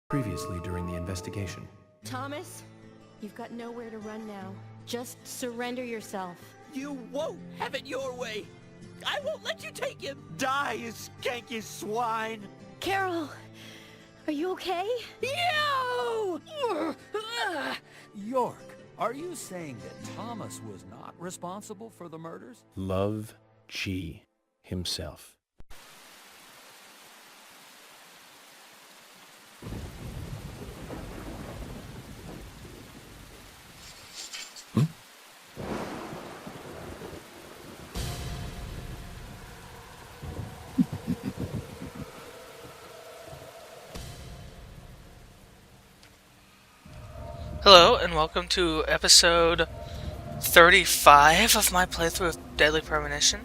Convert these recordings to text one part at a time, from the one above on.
previously during the investigation. Thomas, you've got nowhere to run now. Just surrender yourself. You won't have it your way. I won't let you take him. Die, you skanky swine. Carol, are you okay? You! York, are you saying that Thomas was not responsible for the murders? Love G himself. Hello, and welcome to episode 35 of my playthrough of Deadly Premonition.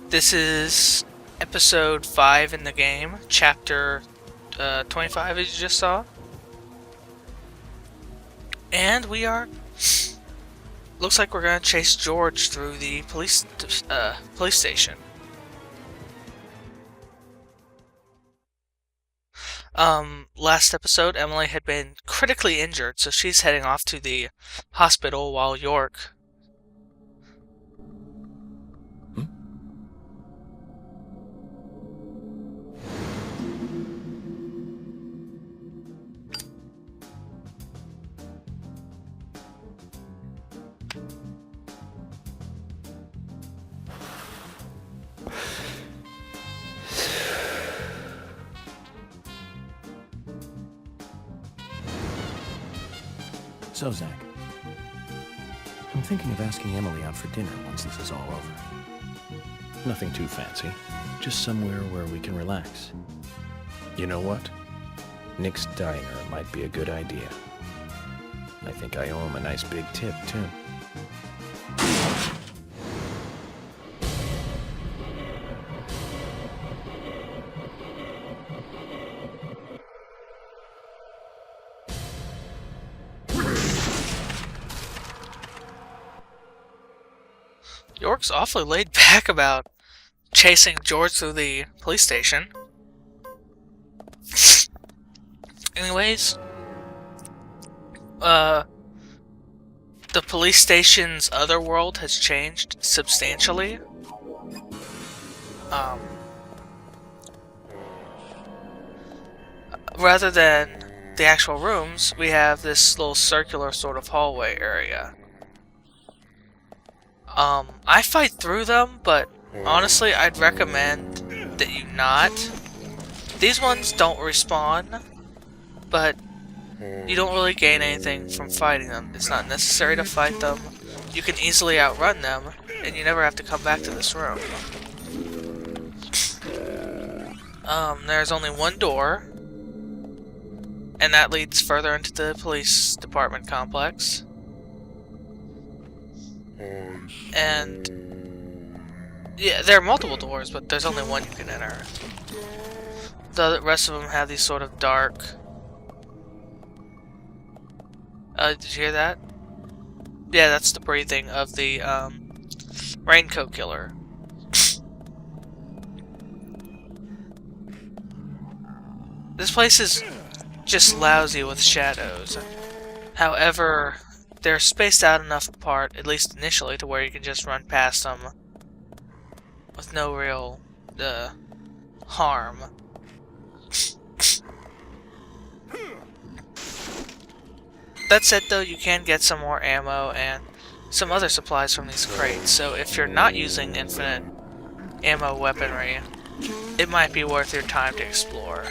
This is episode 5 in the game, chapter 25 as you just saw. And we are... looks like we're gonna chase George through the police station. Last episode, Emily had been critically injured, so she's heading off to the hospital while York... So, Zach, I'm thinking of asking Emily out for dinner once this is all over. Nothing too fancy, just somewhere where we can relax. You know what? Nick's Diner might be a good idea. I think I owe him a nice big tip, too. York's awfully laid back about chasing George through the police station. Anyways, the police station's other world has changed substantially. Rather than the actual rooms, we have this little circular sort of hallway area. I fight through them, but honestly, I'd recommend that you not. These ones don't respawn, but you don't really gain anything from fighting them. It's not necessary to fight them. You can easily outrun them, and you never have to come back to this room. There's only one door, and that leads further into the police department complex. And yeah, there are multiple doors, but there's only one you can enter. The rest of them have these sort of dark... did you hear that? Yeah, that's the breathing of the Raincoat Killer. This place is just lousy with shadows. However, they're spaced out enough apart, at least initially, to where you can just run past them with no real harm. That said, though, you can get some more ammo and some other supplies from these crates, so if you're not using infinite ammo weaponry, it might be worth your time to explore.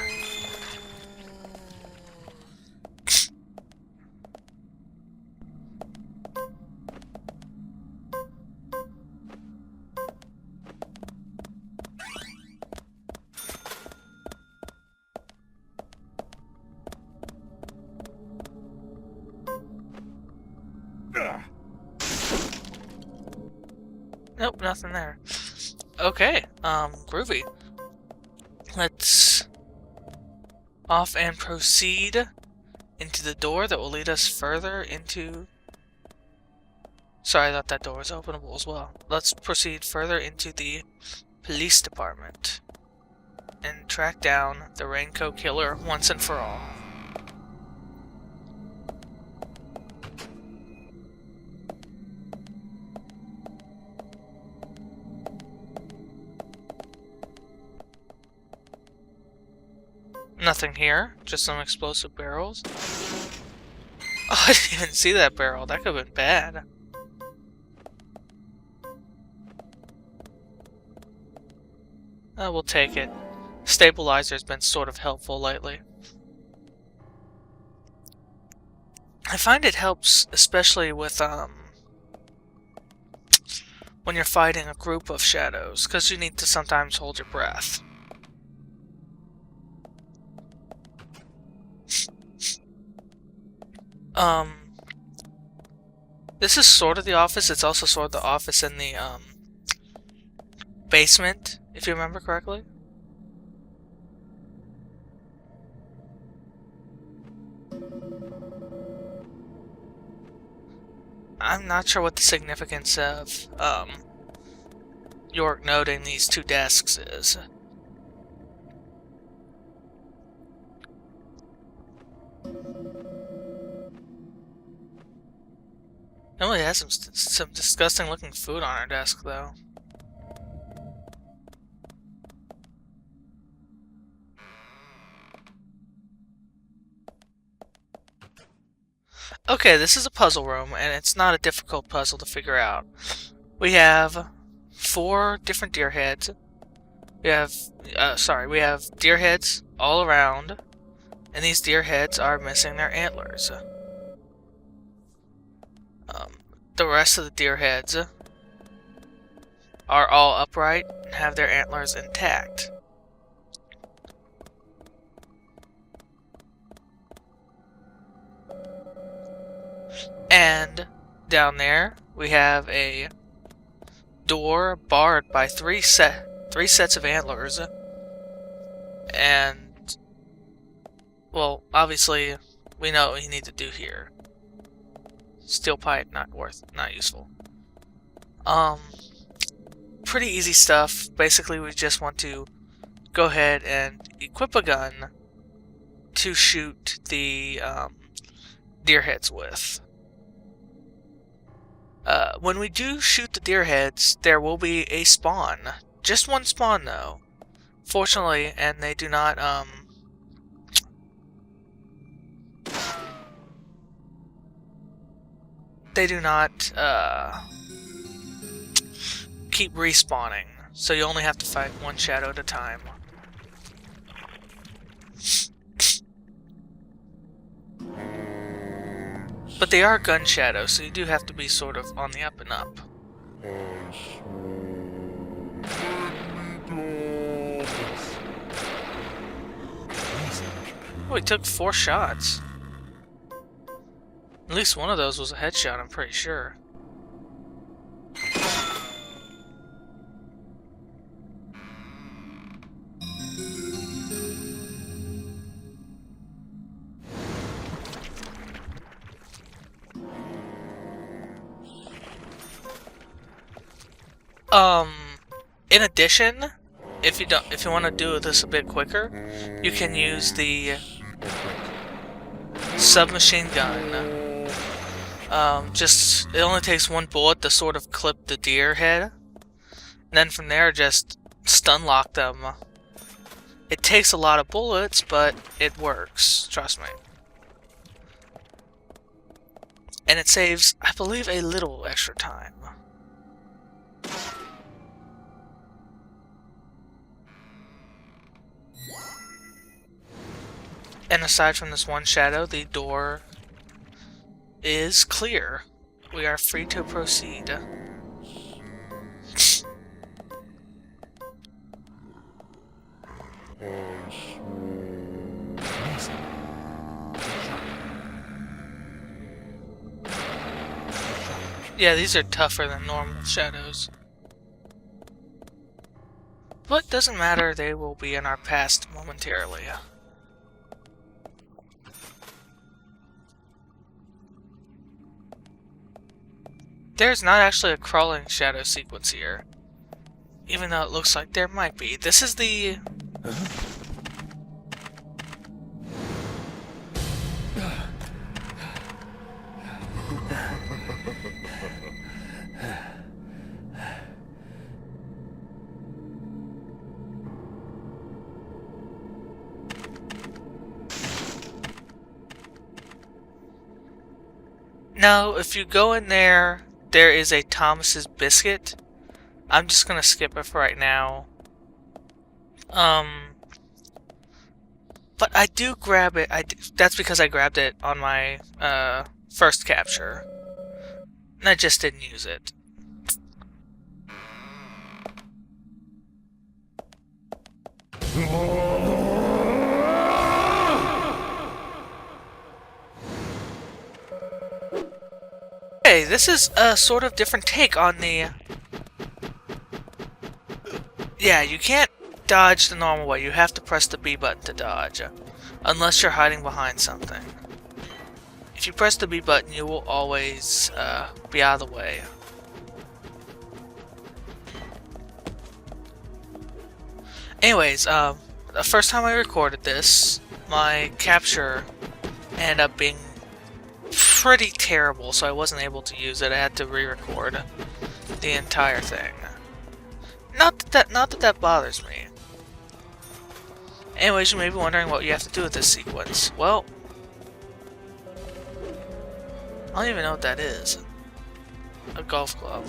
Nope, nothing there. Okay, groovy. Let's off and proceed into the door that will lead us further into... Sorry, I thought that door was openable as well. Let's proceed further into the police department. and track down the Raincoat Killer once and for all. Nothing here, just some explosive barrels. Oh, I didn't even see that barrel. That could have been bad. We'll take it. Stabilizer's been sort of helpful lately. I find it helps, especially with, when you're fighting a group of shadows, because you need to sometimes hold your breath. This is sort of the office. It's also sort of the office in the, basement, if you remember correctly. I'm not sure what the significance of, York noting these two desks is. Emily has some disgusting looking food on her desk, though. Okay, this is a puzzle room, and it's not a difficult puzzle to figure out. We have 4 different deer heads. We have deer heads all around, and these deer heads are missing their antlers. The rest of the deer heads are all upright and have their antlers intact. And down there we have a door barred by three sets of antlers. And well, obviously we know what we need to do here. Steel pipe, not useful. Pretty easy stuff. Basically, we just want to go ahead and equip a gun to shoot the deer heads with. When we do shoot the deer heads, there will be a spawn. Just one spawn, though. Fortunately, and they do not, keep respawning, so you only have to fight one shadow at a time. But they are gun shadows, so you do have to be sort of on the up and up. Oh, he took 4 shots. At least one of those was a headshot, I'm pretty sure. In addition, if you want to do this a bit quicker, you can use the submachine gun. It only takes 1 bullet to sort of clip the deer head, and then from there just stun lock them. It takes a lot of bullets, but it works, trust me. And it saves, I believe, a little extra time. And aside from this one shadow, the door is clear. We are free to proceed. Yeah, these are tougher than normal shadows. But doesn't matter, they will be in our past momentarily. There's not actually a crawling shadow sequence here, even though it looks like there might be. This is the Now, if you go in there, there is a Thomas's biscuit. I'm just gonna skip it for right now. But I do grab it. That's because I grabbed it on my first capture. And I just didn't use it. Hey, this is a sort of different take on the... Yeah, you can't dodge the normal way. You have to press the B button to dodge. Unless you're hiding behind something. If you press the B button, you will always be out of the way. Anyways, the first time I recorded this, my capture ended up being pretty terrible, so I wasn't able to use it. I had to re-record the entire thing. Not that that bothers me. Anyways, you may be wondering what you have to do with this sequence. Well, I don't even know what that is. A golf club.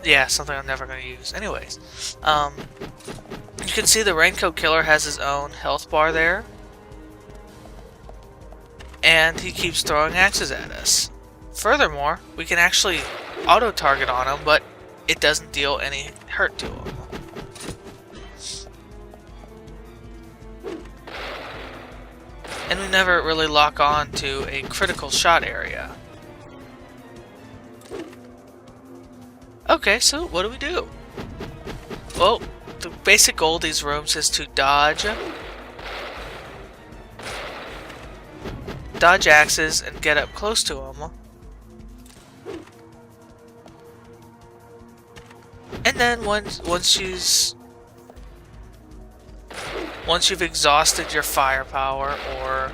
Yeah, something I'm never going to use. Anyways, you can see the Raincoat Killer has his own health bar there. And he keeps throwing axes at us. Furthermore, we can actually auto-target on him, but it doesn't deal any hurt to him. And we never really lock on to a critical shot area. Okay, so what do? Well, the basic goal of these rooms is to dodge axes and get up close to them. And then once you've exhausted your firepower, or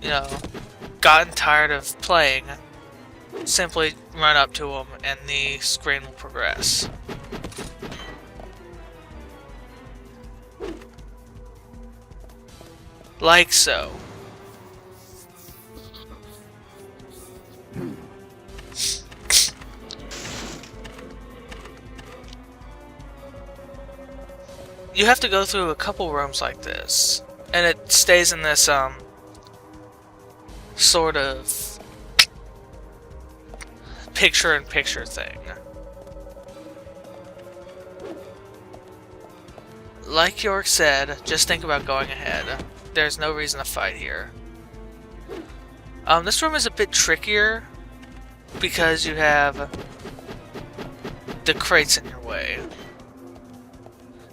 you know, gotten tired of playing, simply run up to them and the screen will progress. Like so. You have to go through a couple rooms like this, and it stays in this sort of picture-in-picture thing. Like York said, just think about going ahead. There's no reason to fight here. This room is a bit trickier because you have the crates in your way.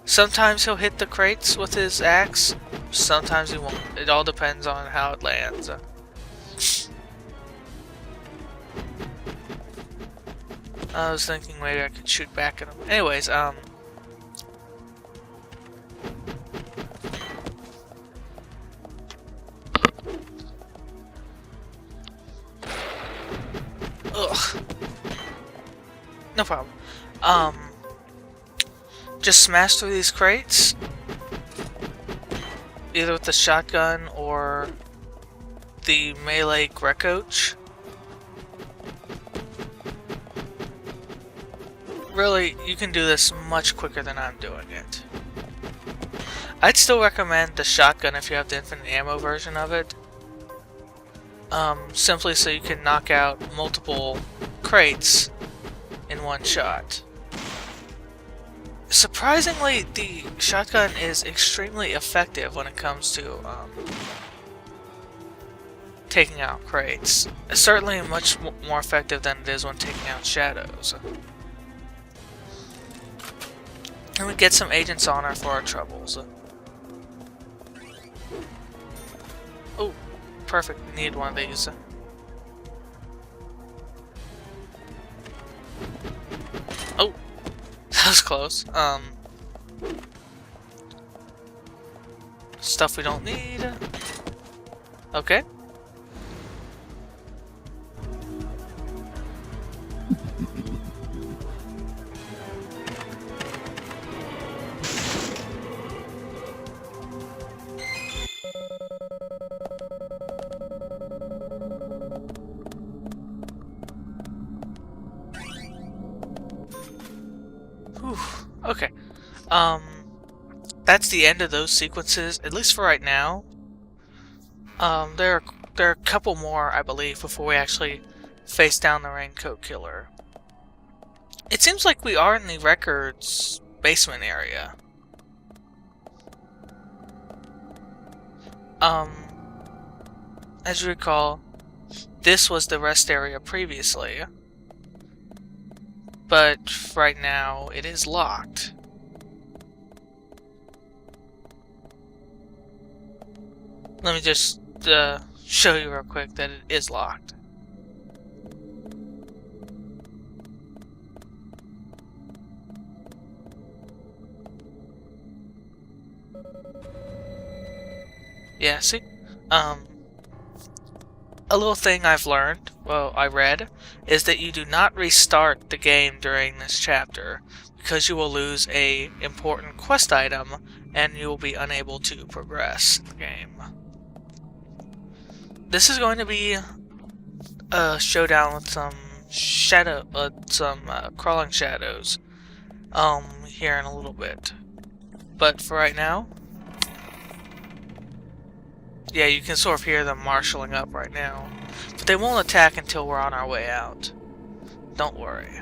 Sometimes he'll hit the crates with his axe, sometimes he won't. It all depends on how it lands. I was thinking maybe I could shoot back at him. Anyways, Ugh. No problem. Just smash through these crates, either with the shotgun or the melee Grecoach. Really, you can do this much quicker than I'm doing it. I'd still recommend the shotgun if you have the infinite ammo version of it. Simply so you can knock out multiple crates in one shot. Surprisingly, the shotgun is extremely effective when it comes to taking out crates. It's certainly much more effective than it is when taking out shadows. And we get some Agent's Honor for our troubles. Oh, perfect. We need one of these. Oh, that was close. stuff we don't need. Okay. Whew. Okay. That's the end of those sequences, at least for right now. There are a couple more, I believe, before we actually face down the Raincoat Killer. It seems like we are in the records basement area. As you recall, this was the rest area previously. But right now, it is locked. Let me just show you real quick that it is locked. Yeah, see? A little thing I've learned, well, I read, is that you do not restart the game during this chapter, because you will lose a important quest item, and you will be unable to progress the game. This is going to be a showdown with some crawling shadows, here in a little bit. But for right now, yeah, you can sort of hear them marshalling up right now. But they won't attack until we're on our way out. Don't worry.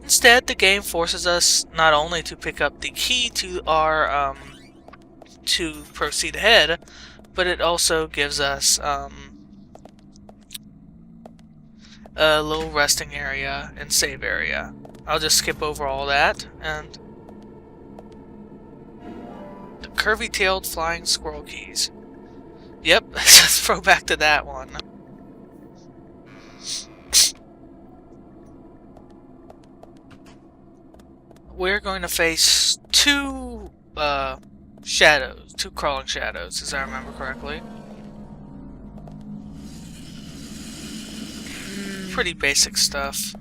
Instead, the game forces us not only to pick up the key to our, to proceed ahead, but it also gives us, a little resting area and save area. I'll just skip over all that, and the curvy-tailed flying squirrel keys. Yep, let's throw back to that one. We're going to face two shadows, two crawling shadows, as I remember correctly. Pretty basic stuff.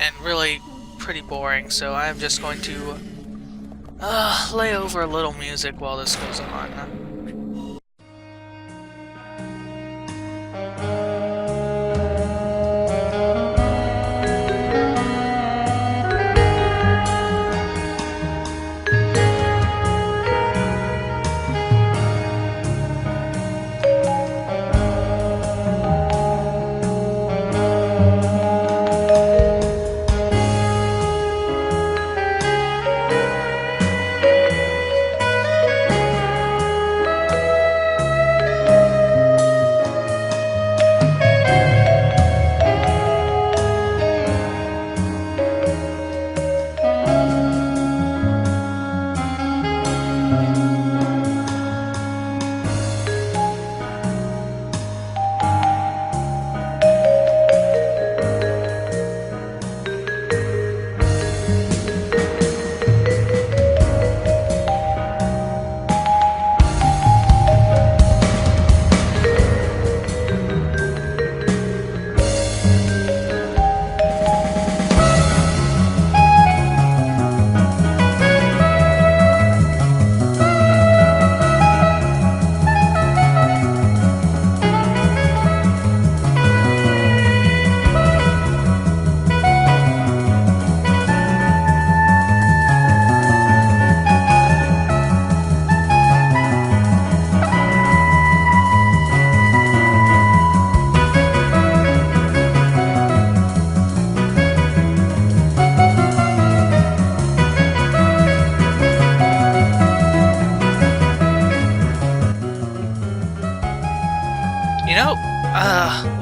And really pretty boring, so I'm just going to lay over a little music while this goes on.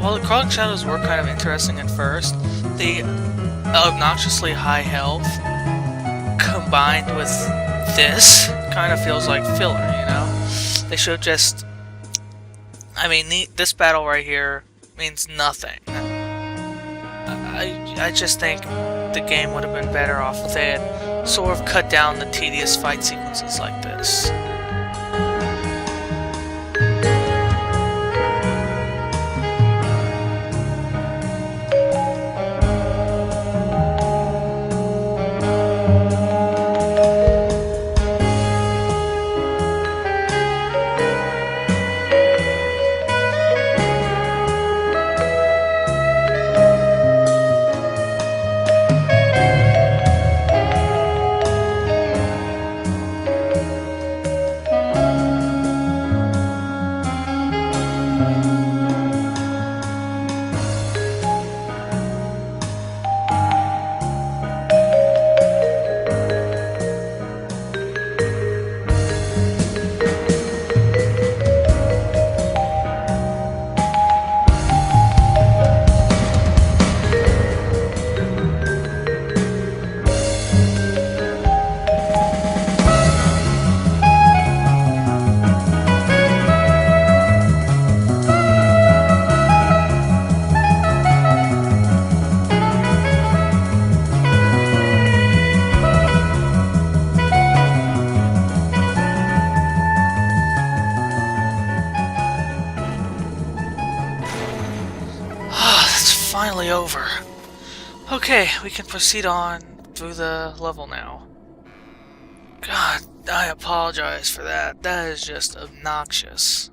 Well, the crawling shadows were kind of interesting at first. The obnoxiously high health combined with this kind of feels like filler, you know? They should just... I mean, this battle right here means nothing. I just think the game would have been better off if they had sort of cut down the tedious fight sequences like this. Finally over. Okay, we can proceed on through the level now. God, I apologize for that. That is just obnoxious.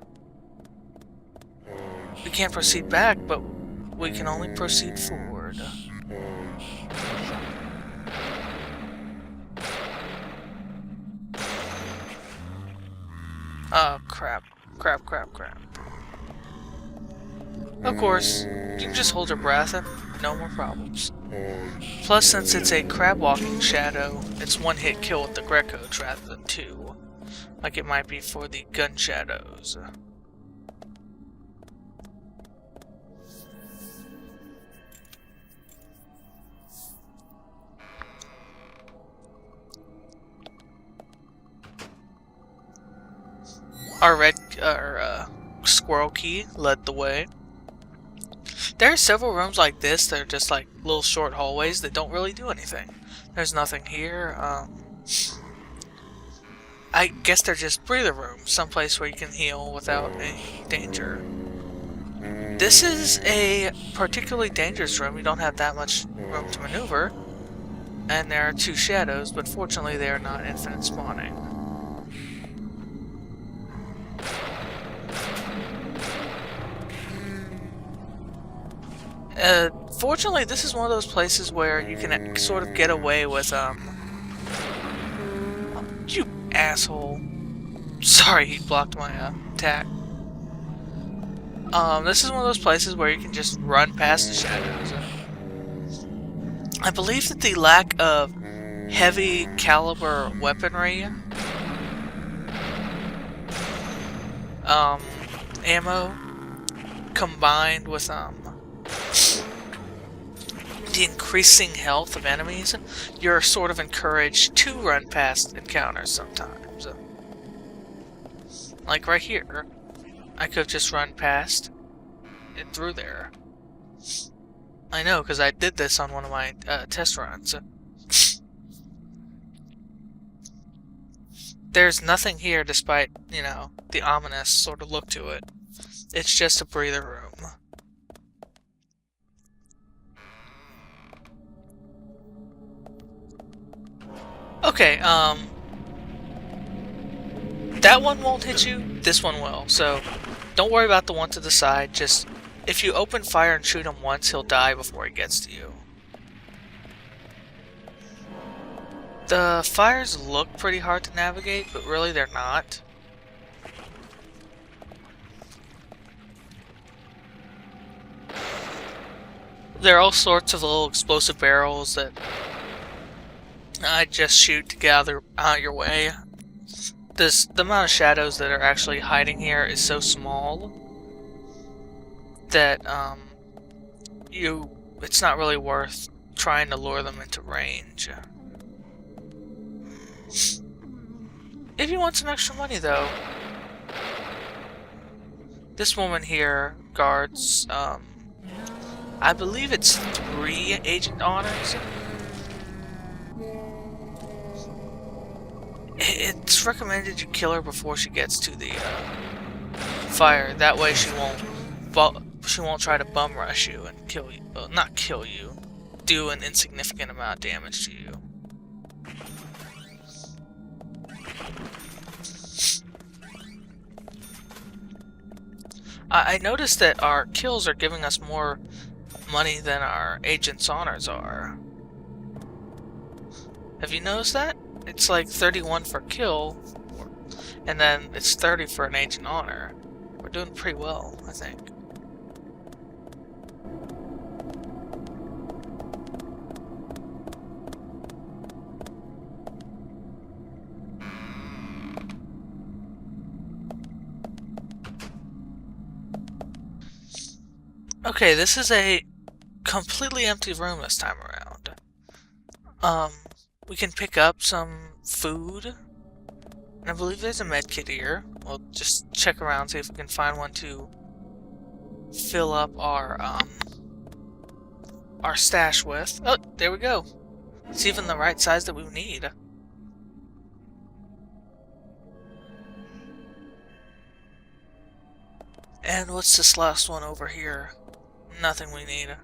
We can't proceed back, but we can only proceed forward. Oh, crap. Crap. Of course, you can just hold your breath and no more problems. Plus, since it's a crab-walking shadow, it's one-hit kill with the Grecodes rather than two, like it might be for the gun shadows. Our squirrel key led the way. There are several rooms like this that are just like little short hallways that don't really do anything. There's nothing here. I guess they're just breather rooms, someplace where you can heal without any danger. This is a particularly dangerous room. You don't have that much room to maneuver. And there are two shadows, but fortunately they are not infinite spawning. Fortunately, this is one of those places where you can sort of get away with, you asshole. Sorry, he blocked my, attack. This is one of those places where you can just run past the shadows. I believe that the lack of heavy caliber weaponry, ammo, combined with, the increasing health of enemies, you're sort of encouraged to run past encounters sometimes. Like right here. I could have just run past and through there. I know, because I did this on one of my test runs. There's nothing here despite, you know, the ominous sort of look to it. It's just a breather room. Okay, that one won't hit you, this one will, so don't worry about the one to the side. Just, if you open fire and shoot him once, he'll die before he gets to you. The fires look pretty hard to navigate, but really they're not. There are all sorts of little explosive barrels that I just shoot to get out of your way. The amount of shadows that are actually hiding here is so small that it's not really worth trying to lure them into range. If you want some extra money, though, this woman here guards. I believe it's 3 agent honors. It's recommended you kill her before she gets to the fire. That way she won't try to bum rush you and kill you. Well, not kill you. Do an insignificant amount of damage to you. I noticed that our kills are giving us more money than our agent's honors are. Have you noticed that? It's like 31 for kill, and then it's 30 for an agent honor. We're doing pretty well, I think. Okay, this is a completely empty room this time around. We can pick up some food. And I believe there's a med kit here. We'll just check around, see if we can find one to fill up our stash with. Oh, there we go. It's even the right size that we need. And what's this last one over here? Nothing we need.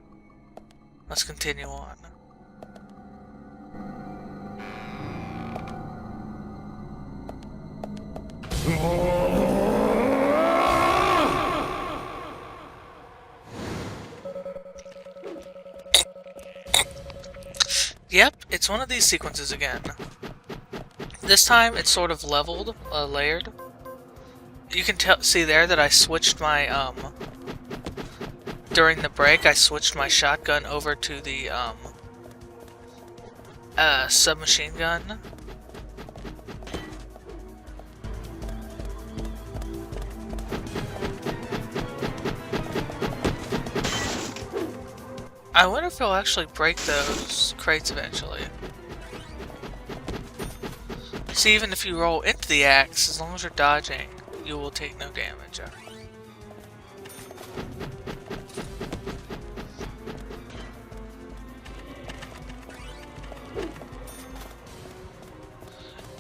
Let's continue on. Yep, it's one of these sequences again. This time it's sort of leveled, layered. You can see there that I switched my, during the break, I switched my shotgun over to the, submachine gun. I wonder if it'll actually break those crates eventually. See, even if you roll into the axe, as long as you're dodging, you will take no damage.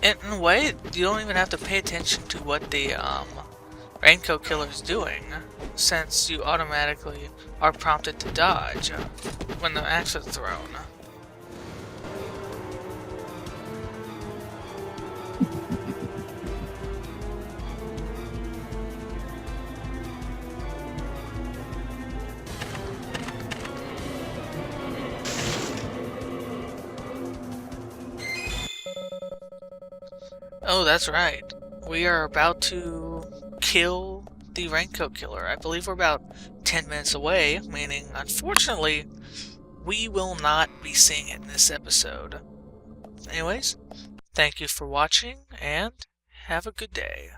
In a way, you don't even have to pay attention to what the Raincoat Killer is doing, since you automatically are prompted to dodge when the axe is thrown. Oh, that's right. We are about to kill the Raincoat Killer. I believe we're about 10 minutes away, meaning, unfortunately, we will not be seeing it in this episode. Anyways, thank you for watching, and have a good day.